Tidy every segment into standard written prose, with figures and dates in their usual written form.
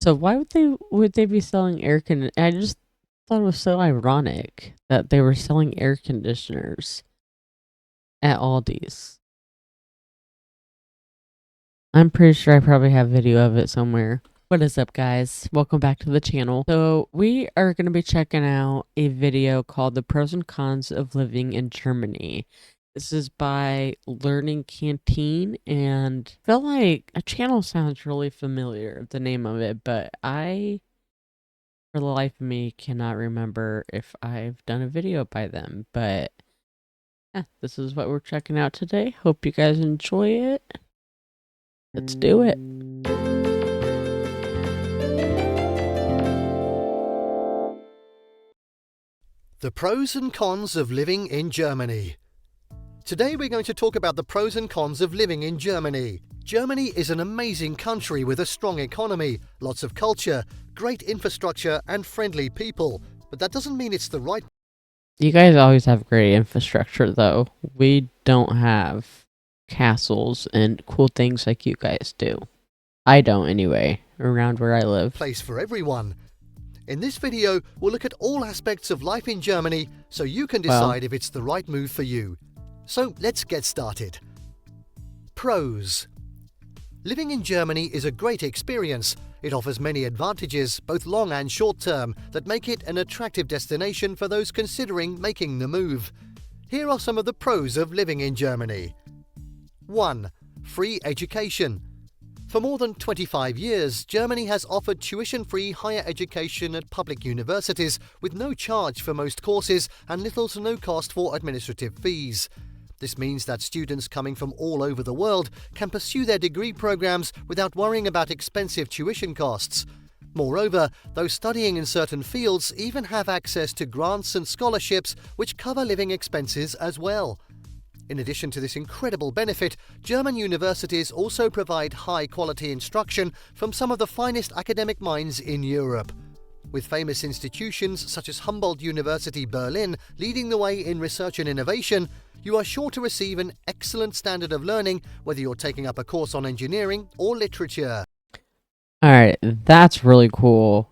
So why would they be selling air con? I just thought it was so ironic that they were selling air conditioners at Aldi's. I'm pretty sure I probably have video of it somewhere. What is up, guys? Welcome back to the channel. So we are going to be checking out a video called The Pros and Cons of Living in Germany. This is by Learning Canteen, and I feel like a channel sounds really familiar, the name of it, but for the life of me, cannot remember if I've done a video by them. But yeah, this is what we're checking out today. Hope you guys enjoy it. Let's do it. The pros and cons of living in Germany. Today we're going to talk about the pros and cons of living in Germany. Germany is an amazing country with a strong economy, lots of culture, great infrastructure and friendly people, but that doesn't mean it's the right. You guys always have great infrastructure, though. We don't have castles and cool things like you guys do. I don't, anyway, around where I live. Place for everyone. In this video, we'll look at all aspects of life in Germany so you can decide if it's the right move for you. So let's get started. Pros. Living in Germany is a great experience. It offers many advantages, both long and short term, that make it an attractive destination for those considering making the move. Here are some of the pros of living in Germany. 1. Free education. For more than 25 years, Germany has offered tuition-free higher education at public universities with no charge for most courses and little to no cost for administrative fees. This means that students coming from all over the world can pursue their degree programs without worrying about expensive tuition costs. Moreover, those studying in certain fields even have access to grants and scholarships which cover living expenses as well. In addition to this incredible benefit, German universities also provide high-quality instruction from some of the finest academic minds in Europe. With famous institutions such as Humboldt University Berlin leading the way in research and innovation, you are sure to receive an excellent standard of learning whether you're taking up a course on engineering or literature. Alright, that's really cool.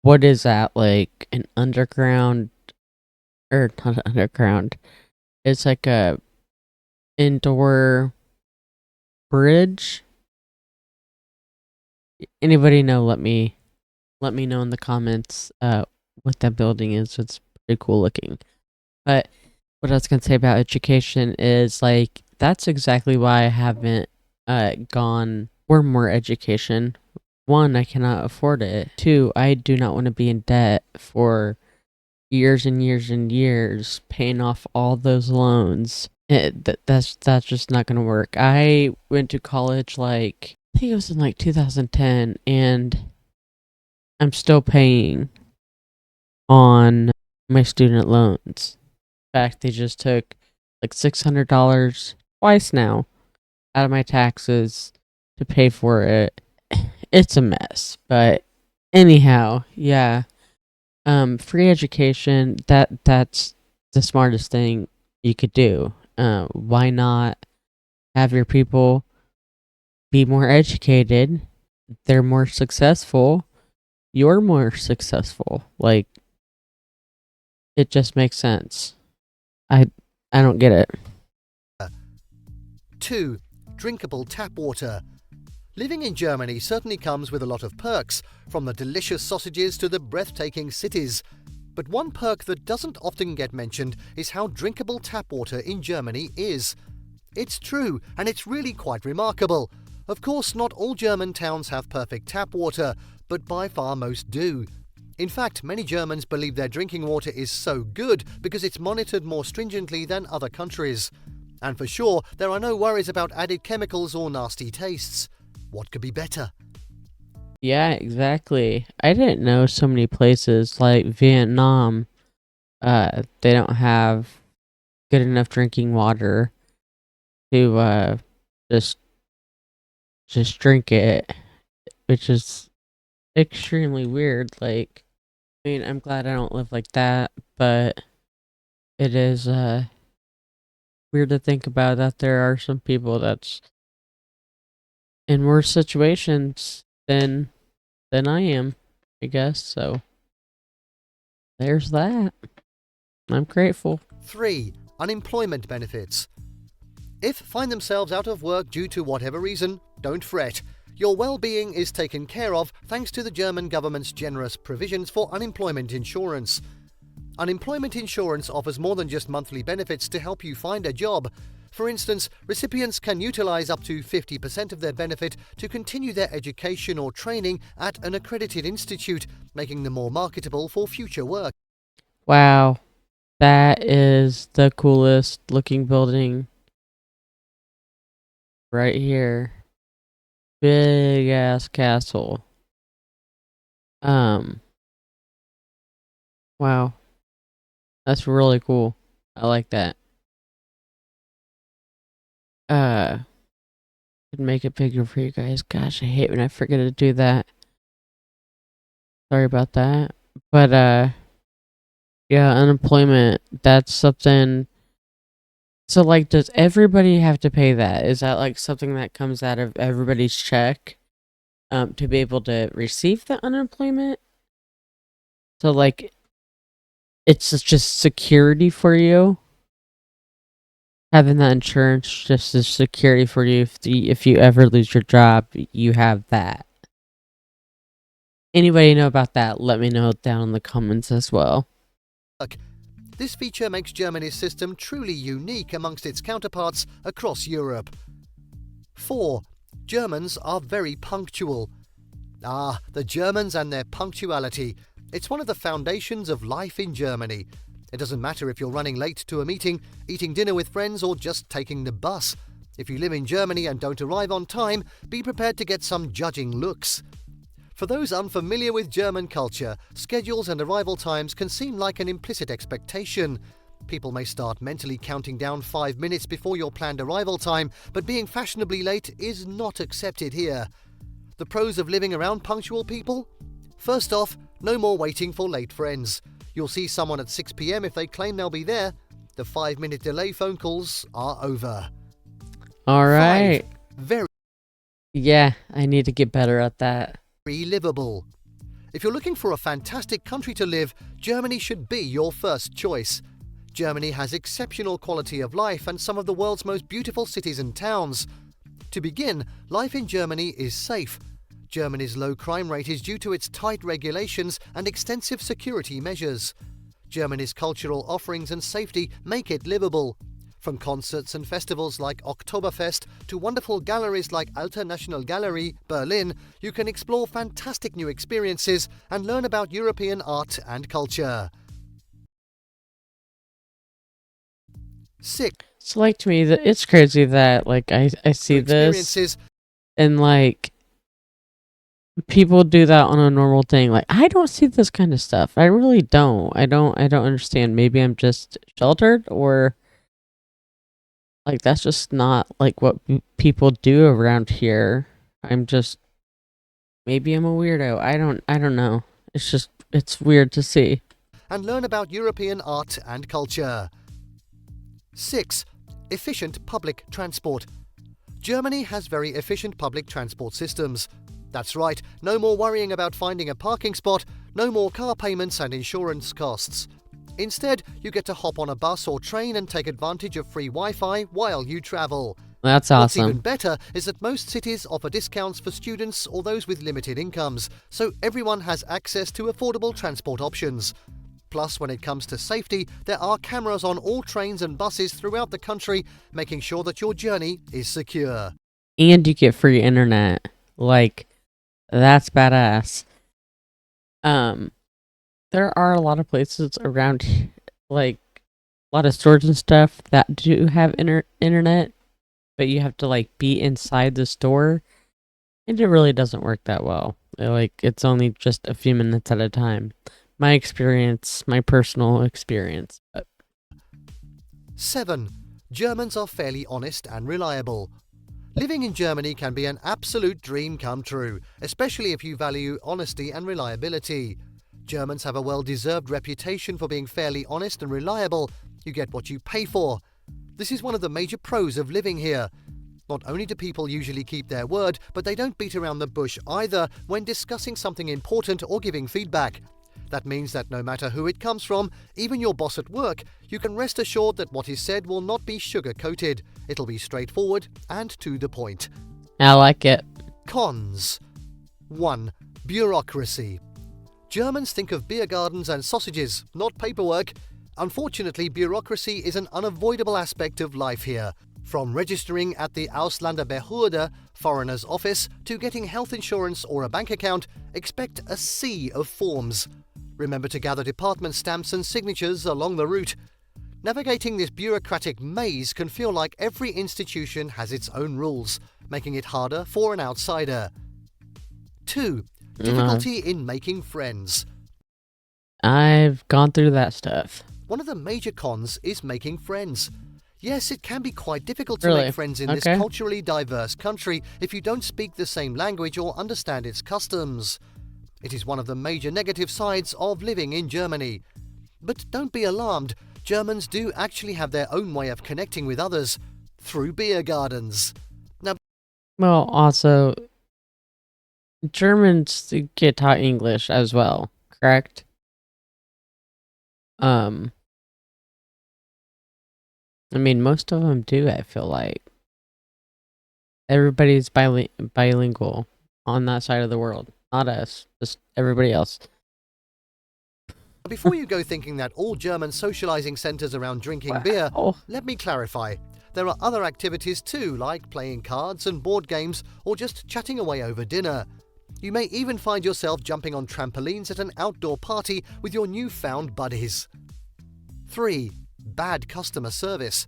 What is that, like an underground, or not underground, it's like a indoor bridge? Anybody know, let me know in the comments what that building is. It's pretty cool looking. But what I was gonna say about education is, like, that's exactly why I haven't gone for more education. One, I cannot afford it. Two, I do not want to be in debt for years and years and years paying off all those loans. That's just not gonna work. I went to college, like, I think it was in like 2010, and I'm still paying on my student loans. In fact, they just took like $600 twice now out of my taxes to pay for it. It's a mess, but anyhow, yeah. Free education, that's the smartest thing you could do. Why not have your people be more educated? They're more successful. You're more successful. Like, it just makes sense. I don't get it. 2. Drinkable tap water. Living in Germany certainly comes with a lot of perks, from the delicious sausages to the breathtaking cities. But one perk that doesn't often get mentioned is how drinkable tap water in Germany is. It's true, and it's really quite remarkable. Of course, not all German towns have perfect tap water, but by far most do. In fact, many Germans believe their drinking water is so good because it's monitored more stringently than other countries. And for sure, there are no worries about added chemicals or nasty tastes. What could be better? Yeah, exactly. I didn't know so many places like Vietnam, they don't have good enough drinking water to just drink it, which is extremely weird. Like, I mean, I'm glad I don't live like that, but it is weird to think about that there are some people that's in worse situations than than I am, I guess. So there's that. I'm grateful. 3. Unemployment benefits. If find themselves out of work due to whatever reason, don't fret. Your well-being is taken care of thanks to the German government's generous provisions for unemployment insurance. Unemployment insurance offers more than just monthly benefits to help you find a job. For instance, recipients can utilize up to 50% of their benefit to continue their education or training at an accredited institute, making them more marketable for future work. Wow. That is the coolest looking building right here. Big ass castle. Wow. That's really cool. I like that. Could make it bigger for you guys. Gosh, I hate when I forget to do that. Sorry about that. But yeah, unemployment, that's something. So like, does everybody have to pay that? Is that like something that comes out of everybody's check to be able to receive the unemployment? So like, it's just security for you. Having that insurance just is security for you. If you ever lose your job, you have that. Anybody know about that? Let me know down in the comments as well. This feature makes Germany's system truly unique amongst its counterparts across Europe. 4. Germans are very punctual. Ah, the Germans and their punctuality. It's one of the foundations of life in Germany. It doesn't matter if you're running late to a meeting, eating dinner with friends, or just taking the bus. If you live in Germany and don't arrive on time, be prepared to get some judging looks. For those unfamiliar with German culture, schedules and arrival times can seem like an implicit expectation. People may start mentally counting down 5 minutes before your planned arrival time, but being fashionably late is not accepted here. The pros of living around punctual people? First off, no more waiting for late friends. You'll see someone at 6 p.m. if they claim they'll be there. The 5-minute delay phone calls are over. Alright. 5. Very Yeah, I need to get better at that. livable. If you're looking for a fantastic country to live, Germany should be your first choice. Germany has exceptional quality of life and some of the world's most beautiful cities and towns. To begin, life in Germany is safe. Germany's low crime rate is due to its tight regulations and extensive security measures. Germany's cultural offerings and safety make it livable. From concerts and festivals like Oktoberfest to wonderful galleries like Alte Nationalgalerie, Berlin, you can explore fantastic new experiences and learn about European art and culture. 6. So like, to me, it's crazy that like I see this Experiences. and like people do that on a normal thing. Like, I don't see this kind of stuff. I really don't. I don't understand. Maybe I'm just sheltered, or like that's just not like what people do around here. Maybe I'm a weirdo. I don't know. It's weird to see. And learn about European art and culture. 6. Efficient public transport. Germany has very efficient public transport systems. That's right, no more worrying about finding a parking spot, no more car payments and insurance costs. Instead, you get to hop on a bus or train and take advantage of free Wi-Fi while you travel. That's What's even awesome. better is that most cities offer discounts for students or those with limited incomes, so everyone has access to affordable transport options. Plus, when it comes to safety, there are cameras on all trains and buses throughout the country, making sure that your journey is secure. And you get free internet. Like, that's badass. There are a lot of places around, like a lot of stores and stuff that do have internet, but you have to like be inside the store, and it really doesn't work that well. Like, it's only just a few minutes at a time. My experience, my personal experience. But 7. Germans are fairly honest and reliable. Living in Germany can be an absolute dream come true, especially if you value honesty and reliability. Germans have a well-deserved reputation for being fairly honest and reliable. You get what you pay for. This is one of the major pros of living here. Not only do people usually keep their word, but they don't beat around the bush either when discussing something important or giving feedback. That means that no matter who it comes from, even your boss at work, you can rest assured that what is said will not be sugar-coated. It'll be straightforward and to the point. I like it. Cons. 1. Bureaucracy. Germans think of beer gardens and sausages, not paperwork. Unfortunately, bureaucracy is an unavoidable aspect of life here. From registering at the Ausländerbehörde, foreigner's office, to getting health insurance or a bank account, expect a sea of forms. Remember to gather department stamps and signatures along the route. Navigating this bureaucratic maze can feel like every institution has its own rules, making it harder for an outsider. 2. Difficulty in making friends. I've gone through that stuff. One of the major cons is making friends. Yes, it can be quite difficult to Really? make friends in this Okay. culturally diverse country if you don't speak the same language or understand its customs. It is one of the major negative sides of living in Germany. But don't be alarmed, Germans do actually have their own way of connecting with others, through beer gardens. Well, also, Germans get taught English as well, correct? I mean, most of them do, I feel like. Everybody's bilingual on that side of the world. Not us, just everybody else. Before you go thinking that all German socializing centers around drinking beer, Oh, let me clarify. There are other activities too, like playing cards and board games or just chatting away over dinner. You may even find yourself jumping on trampolines at an outdoor party with your newfound buddies. 3. Bad customer service.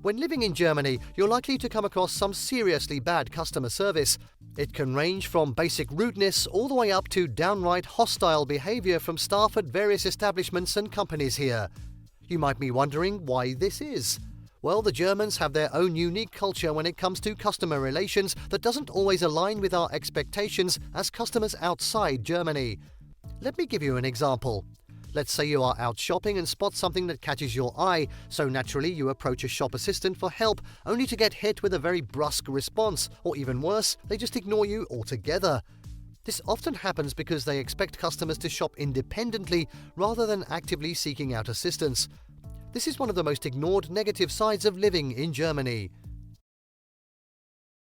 When living in Germany, you're likely to come across some seriously bad customer service. It can range from basic rudeness all the way up to downright hostile behavior from staff at various establishments and companies here. You might be wondering why this is. Well, the Germans have their own unique culture when it comes to customer relations that doesn't always align with our expectations as customers outside Germany. Let me give you an example. Let's say you are out shopping and spot something that catches your eye, so naturally you approach a shop assistant for help, only to get hit with a very brusque response, or even worse, they just ignore you altogether. This often happens because they expect customers to shop independently rather than actively seeking out assistance. This is one of the most ignored negative sides of living in Germany.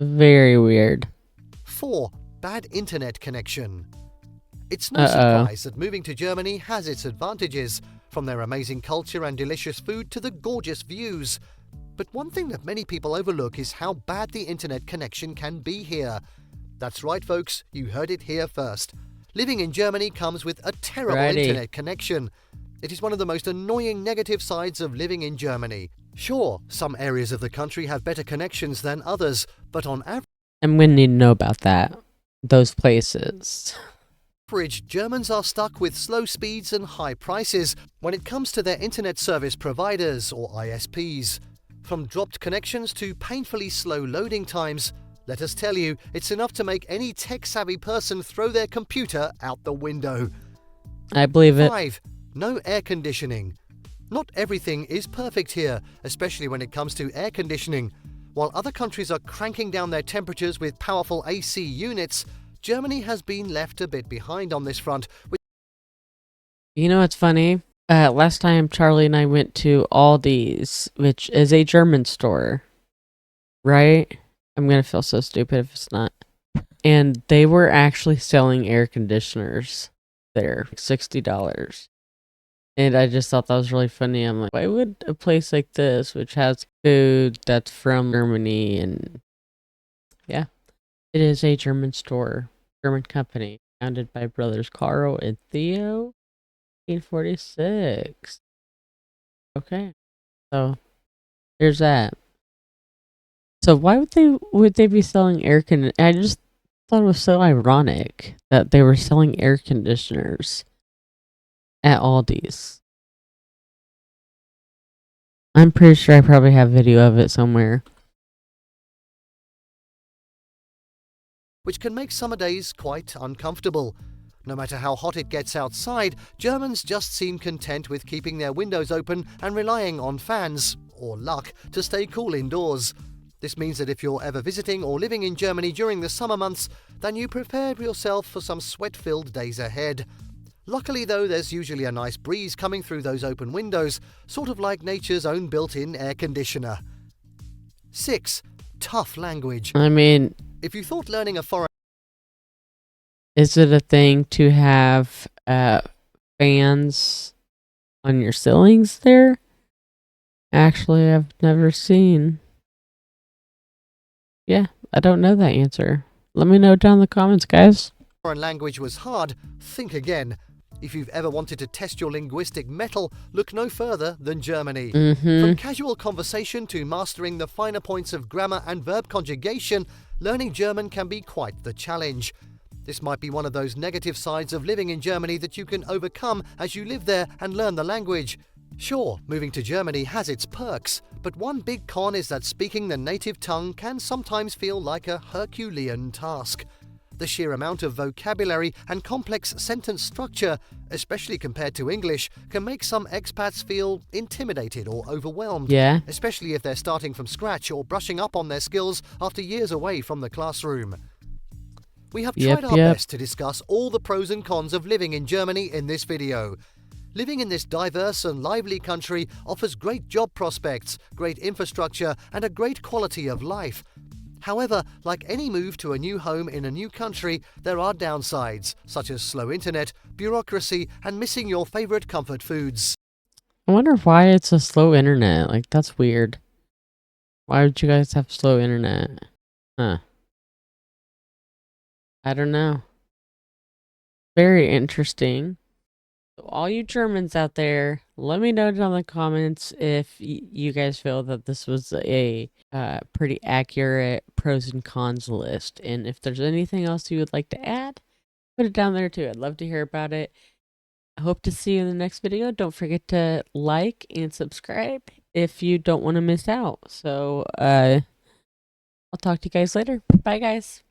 very weird. 4. Bad internet connection. It's no Uh-oh. surprise that moving to Germany has its advantages, from their amazing culture and delicious food to the gorgeous views. But one thing that many people overlook is how bad the internet connection can be here. That's right, folks, you heard it here first. Living in Germany comes with a terrible Righty. internet connection. It is one of the most annoying negative sides of living in Germany. Sure, some areas of the country have better connections than others, but on I'm gonna need to know about that. Those places. average, Germans are stuck with slow speeds and high prices when it comes to their internet service providers, or ISPs. From dropped connections to painfully slow loading times, let us tell you, it's enough to make any tech-savvy person throw their computer out the window. I believe it. 5. No air conditioning. Not everything is perfect here, especially when it comes to air conditioning. While other countries are cranking down their temperatures with powerful AC units, Germany has been left a bit behind on this front. You know what's funny? Last time Charlie and I went to Aldi's, which is a German store, right? I'm gonna feel so stupid if it's not. And they were actually selling air conditioners there, $60. And I just thought that was really funny. I'm like, why would a place like this, which has food that's from Germany, and yeah, it is a German store, German company, founded by brothers Carl and Theo, 1846. Okay, so there's that. So why would they be selling air conditioners? I just thought it was so ironic that they were selling air conditioners at Aldi's. I'm pretty sure I probably have video of it somewhere. Which can make summer days quite uncomfortable. No matter how hot it gets outside, Germans just seem content with keeping their windows open and relying on fans, or luck, to stay cool indoors. This means that if you're ever visiting or living in Germany during the summer months, then you prepare yourself for some sweat-filled days ahead. Luckily though, there's usually a nice breeze coming through those open windows, sort of like nature's own built-in air conditioner. 6. Tough language. I mean, If you thought learning a foreign is it a thing to have fans on your ceilings there? Actually, I've never seen. Yeah, I don't know that answer. Let me know down in the comments, guys. language was hard, think again. If you've ever wanted to test your linguistic mettle, look no further than Germany. From casual conversation to mastering the finer points of grammar and verb conjugation, learning German can be quite the challenge. This might be one of those negative sides of living in Germany that you can overcome as you live there and learn the language. Sure, moving to Germany has its perks, but one big con is that speaking the native tongue can sometimes feel like a Herculean task. The sheer amount of vocabulary and complex sentence structure, especially compared to English, can make some expats feel intimidated or overwhelmed. Yeah. Especially if they're starting from scratch or brushing up on their skills after years away from the classroom. We have tried our best to discuss all the pros and cons of living in Germany in this video. Living in this diverse and lively country offers great job prospects, great infrastructure, and a great quality of life. However, like any move to a new home in a new country, there are downsides, such as slow internet, bureaucracy, and missing your favorite comfort foods. I wonder why it's a slow internet. Like, that's weird. Why would you guys have slow internet? Huh. I don't know. Very interesting. So all you Germans out there, let me know down in the comments if you guys feel that this was a pretty accurate pros and cons list. And if there's anything else you would like to add, put it down there too. I'd love to hear about it. I hope to see you in the next video. Don't forget to like and subscribe if you don't want to miss out. So I'll talk to you guys later. Bye, guys.